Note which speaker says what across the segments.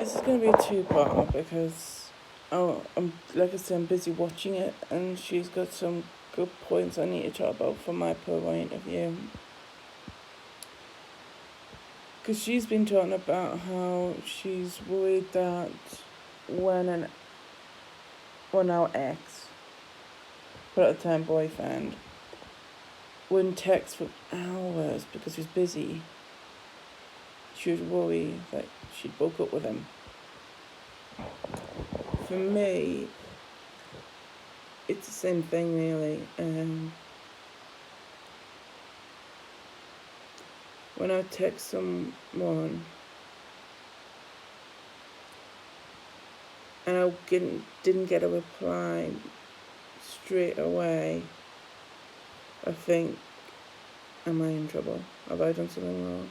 Speaker 1: This is going to be a two-part because I'm like I said, I'm busy watching it, and she's got some good points I need to talk about from my point of view. Because she's been talking about how she's worried that when our ex, but at the time boyfriend, wouldn't text for hours because he was busy, she would worry that she'd broke up with him. For me, it's the same thing really. When I text someone and I didn't get a reply straight away, I think, am I in trouble? Have I done something wrong?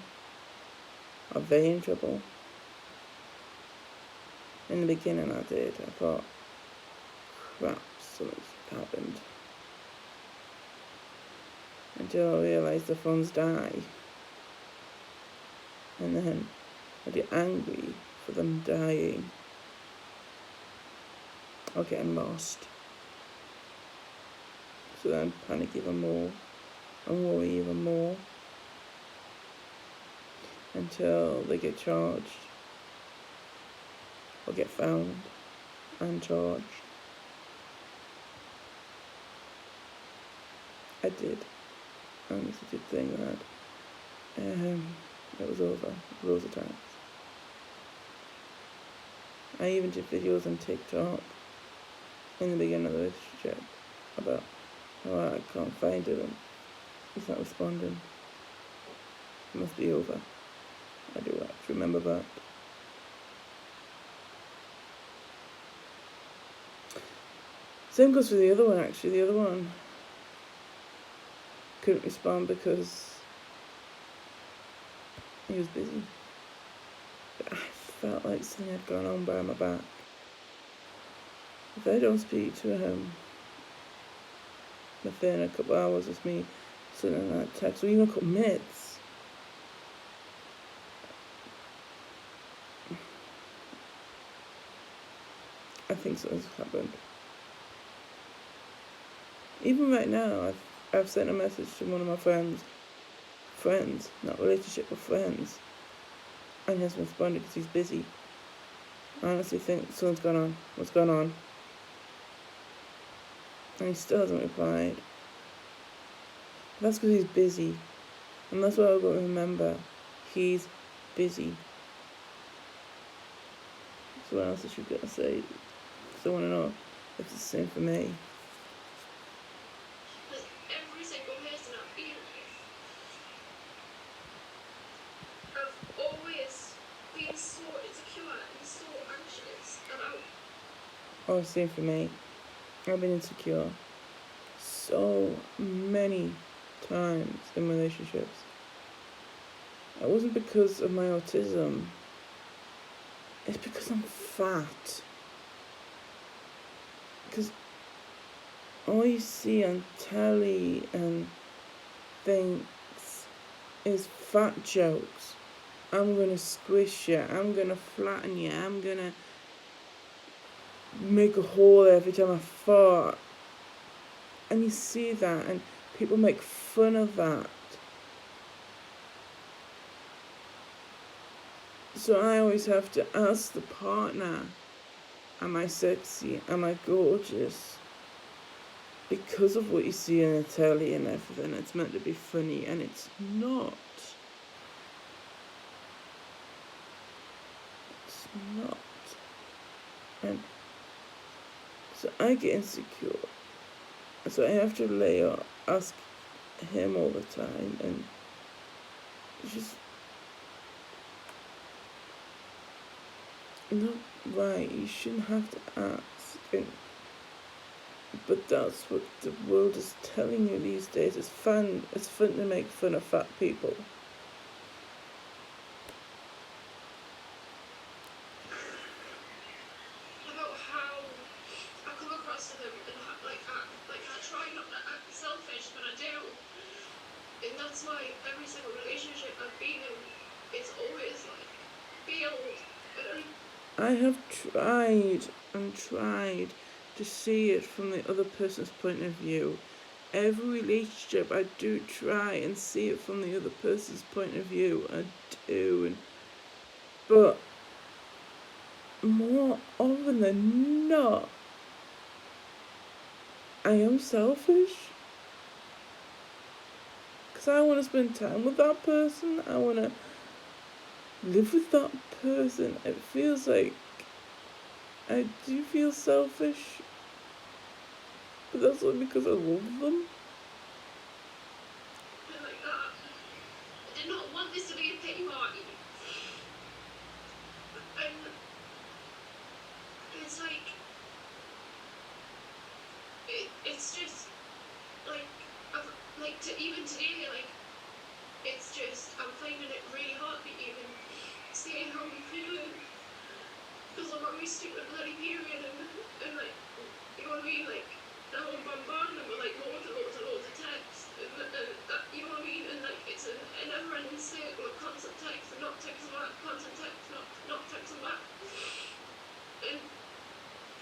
Speaker 1: Are they in trouble? In the beginning I did. I thought, crap, something's happened. Until I realised the phones die. And then I get angry for them dying or getting lost. So then I panic even more and worry even more until they get charged or get found and charged. I did. And it's a good thing that it was over loads of times. I even did videos on TikTok in the beginning of the relationship about how I can't find him and he's not responding. It must be over. I do have to remember that. Same goes for the other one actually. The other one couldn't respond because he was busy. But I felt like something had gone on behind my back. If I don't speak to him within a couple of hours of me sending that text, or even a couple of minutes, I think something's happened. Even right now, I've sent a message to one of my friends, not relationship, but friends, and he hasn't responded because he's busy. I honestly think something's gone on. What's going on? And he still hasn't replied. That's because he's busy. And that's what I've got to remember. He's busy. So what else is she got to say? Because I want to know if it's the same for me.
Speaker 2: Every single person I've been with, I've always been so insecure and so anxious about.
Speaker 1: Oh, same for me. I've been insecure so many times in relationships. It wasn't because of my autism. It's because I'm fat. Because all you see on telly and things is fat jokes. I'm gonna squish you. I'm gonna flatten you. I'm gonna make a hole every time I fart. And you see that, and people make fun of that. So I always have to ask the partner, am I sexy? Am I gorgeous? Because of what you see in the telly and everything, it's meant to be funny, and it's not. It's not. And so I get insecure. So I have to ask him all the time, and it's just not right. You shouldn't have to ask. But that's what the world is telling you these days. It's fun to make fun of fat people.
Speaker 2: About how I come across to them and I try not to act selfish, but I do. And that's why every single relationship I've been in, it's always like failed.
Speaker 1: I have tried and tried to see it from the other person's point of view. Every relationship, I do try and see it from the other person's point of view. I do. But more often than not, I am selfish. Because I want to spend time with that person. I want to live with that person. It feels like I do feel selfish. But that's only because I love them.
Speaker 2: Like that. I did not want this to be a pity party. And it's like, it's just, like, even today, like, it's just, I'm finding it really hard to even say how I'm feeling. Because I'm always stupid bloody period, and like, you know what I mean? Like, now I'm bombarding them with like loads of texts, and that, you know what I mean? And like, it's a never-ending circle of constant text and not texting back, constant text, not texting back. And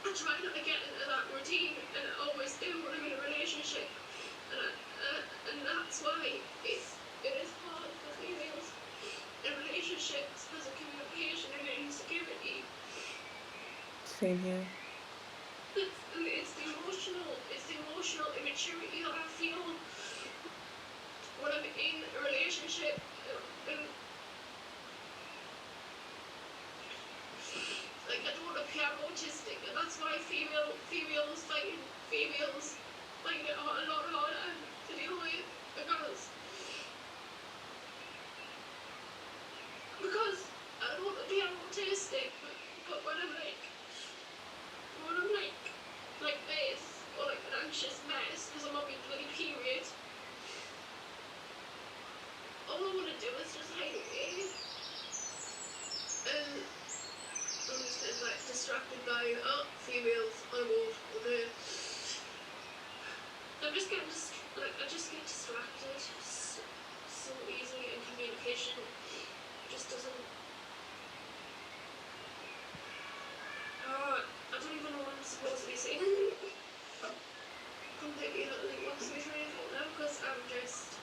Speaker 2: I try not to get into that routine, and I always do when I'm in a relationship. And that's why it is hard for females in relationships because of communication and insecurity.
Speaker 1: Same here.
Speaker 2: It's the emotional immaturity that I feel when I'm in a relationship, and like, I don't want to appear autistic, and that's why females find it a lot harder to deal with, because I don't want to be autistic, but when I'm like this, or like an anxious mess because I'm on my bloody period, all I want to do is just hide away. And I'm just getting like distracted by, females, I'm old, okay. I just get distracted so easily, and communication just doesn't. I don't even know what I'm supposed to be saying. Completely lost my train of thought now because I'm just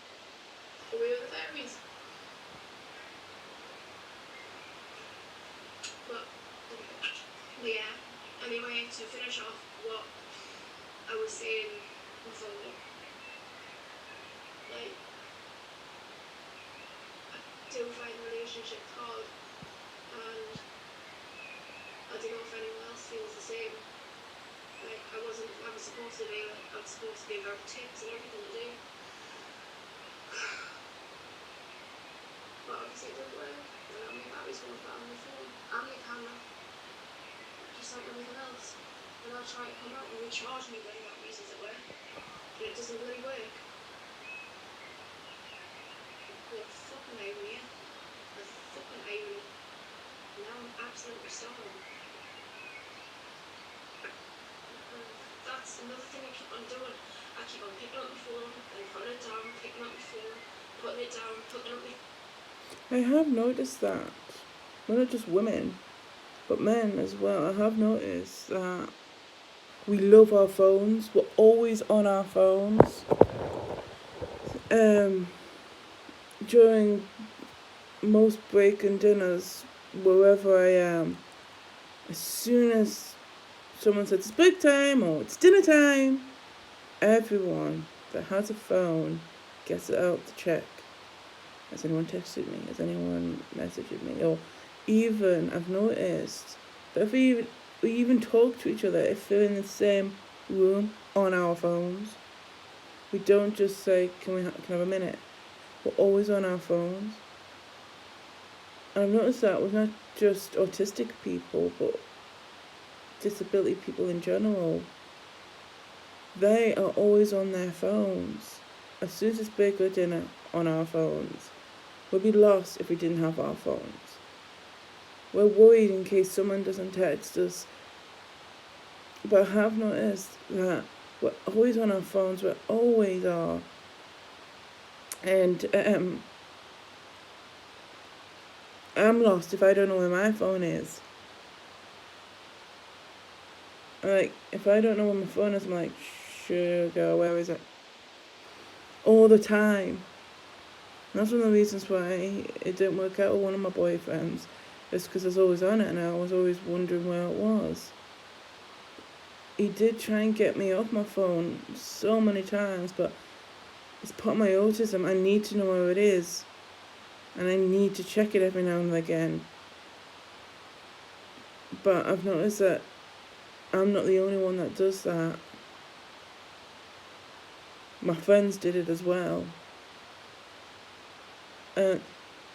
Speaker 2: away with the fairies. But yeah. Anyway, to finish off what I was saying before, like, I do find relationships hard, and I don't know if anyone else feels the same. Like, I was supposed to be about tips and everything to do. But obviously it didn't work. My battery's going to flat on my phone and my camera, just like everything else. And I'll try to come out and recharge my bloody batteries, as it were, but it doesn't really work. What fucking irony. The fucking irony. Now I'm absolutely starving. That's another thing I keep on doing. I keep on picking up my phone, then putting it down, picking up my phone, putting it down, putting up my...
Speaker 1: I have noticed that. Well, not just women, but men as well. I have noticed that we love our phones. We're always on our phones. During most break and dinners, wherever I am, as soon as someone says it's break time or it's dinner time, everyone that has a phone gets it out to check. Has anyone texted me? Has anyone messaged me? Or even, I've noticed that if we even talk to each other, if we're in the same room on our phones, we don't just say, can I have a minute? We're always on our phones. And I've noticed that with not just autistic people, but disability people in general. They are always on their phones. As soon as it's break or dinner, on our phones. We'd be lost if we didn't have our phones. We're worried in case someone doesn't text us. But I have noticed that we're always on our phones. We always are. And I'm lost if I don't know where my phone is. Like, if I don't know where my phone is, I'm like, sugar, where is it? All the time. And that's one of the reasons why it didn't work out with one of my boyfriends. It's because I was always on it and I was always wondering where it was. He did try and get me off my phone so many times, but it's part of my autism. I need to know where it is. And I need to check it every now and again. But I've noticed that I'm not the only one that does that. My friends did it as well. And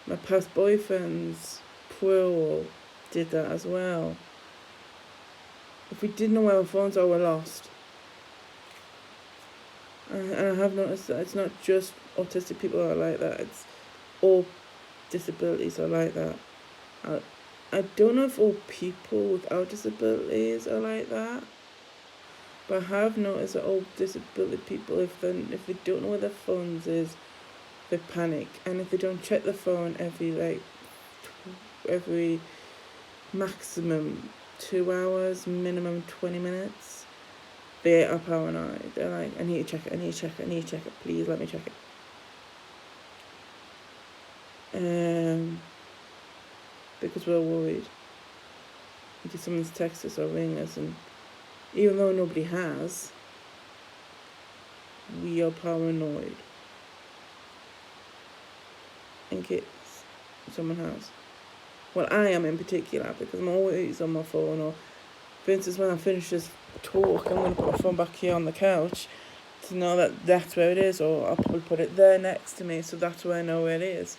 Speaker 1: my past boyfriends, plural, did that as well. If we didn't know where our phones are, we're lost. And I have noticed that it's not just autistic people that are like that. It's all disabilities are like that. I don't know if all people without disabilities are like that. But I have noticed that all disability people, if they don't know where their phones is, they panic. And if they don't check the phone every maximum 2 hours, minimum 20 minutes, they are paranoid. They're like, I need to check it, please let me check it. Because we're worried. Because someone's text us or ring us, and even though nobody has, we are paranoid in case someone has. Well, I am in particular, because I'm always on my phone. Or, for instance, when I finish this talk, I'm going to put my phone back here on the couch to know that that's where it is, or I'll probably put it there next to me, so that's where I know where it is.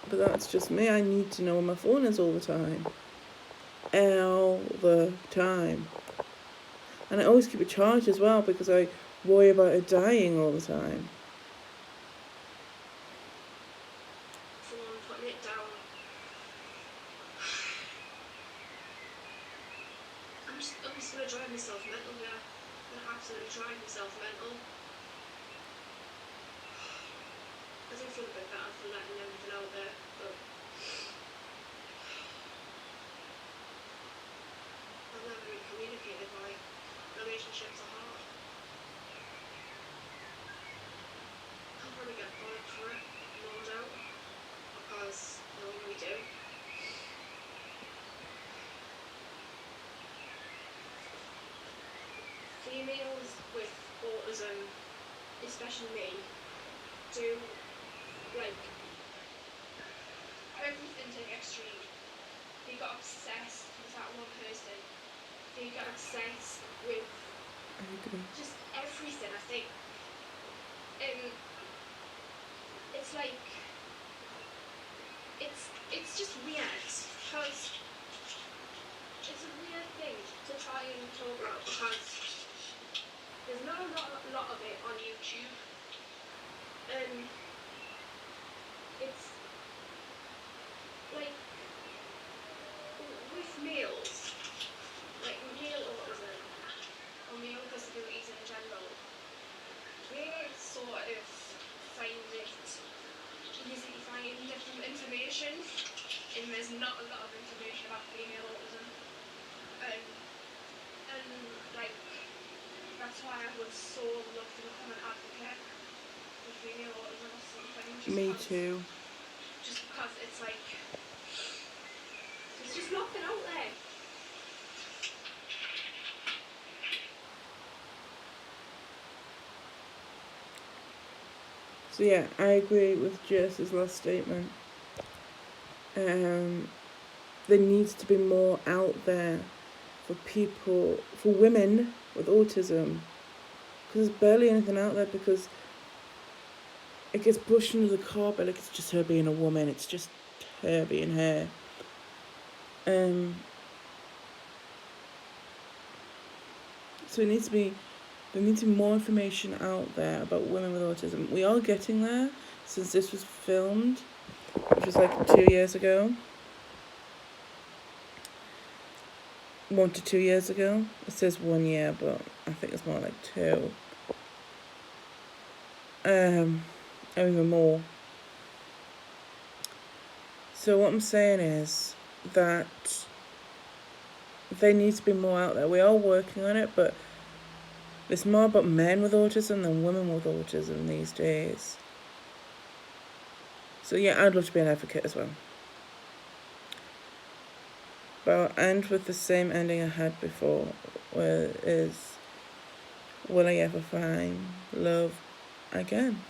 Speaker 1: But that's just me. I need to know where my phone is all the time. All the time. And I always keep it charged as well, because I worry about it dying all the time.
Speaker 2: Phone, putting it down. I'm just gonna drive myself mental here. I'm gonna absolutely drive myself mental. I do feel a bit better for letting everything out there, but I've never been communicated by. Relationships are hard. I'll probably get bothered for it, no doubt, because no one we do. Females with autism, especially me, do like everything to the extreme. They got obsessed with that one person. They got obsessed with just everything, I think. It's like it's just weird, because it's a weird thing to try and talk about, because there's not a lot of it on YouTube. It's like with males, like male autism or male disabilities in general, they sort of find it easy to find different information, and there's not a lot of information about female autism. And like, that's why I would so love to become an advocate for female autism or something.
Speaker 1: Me too.
Speaker 2: Just because it's like, there's just nothing out there.
Speaker 1: So yeah, I agree with Jess's last statement. There needs to be more out there for people, for women with autism, because there's barely anything out there, because it gets pushed under the carpet like it's just her being a woman, it's just her being her. So there needs to be more information out there about women with autism. We are getting there, since this was filmed, which was like 2 years ago. 1 to 2 years ago. It says 1 year, but I think it's more like 2. Or even more. So what I'm saying is that they need to be more out there. We are working on it, but it's more about men with autism than women with autism these days. So yeah, I'd love to be an advocate as well. But I'll end with the same ending I had before, where it is, will I ever find love again?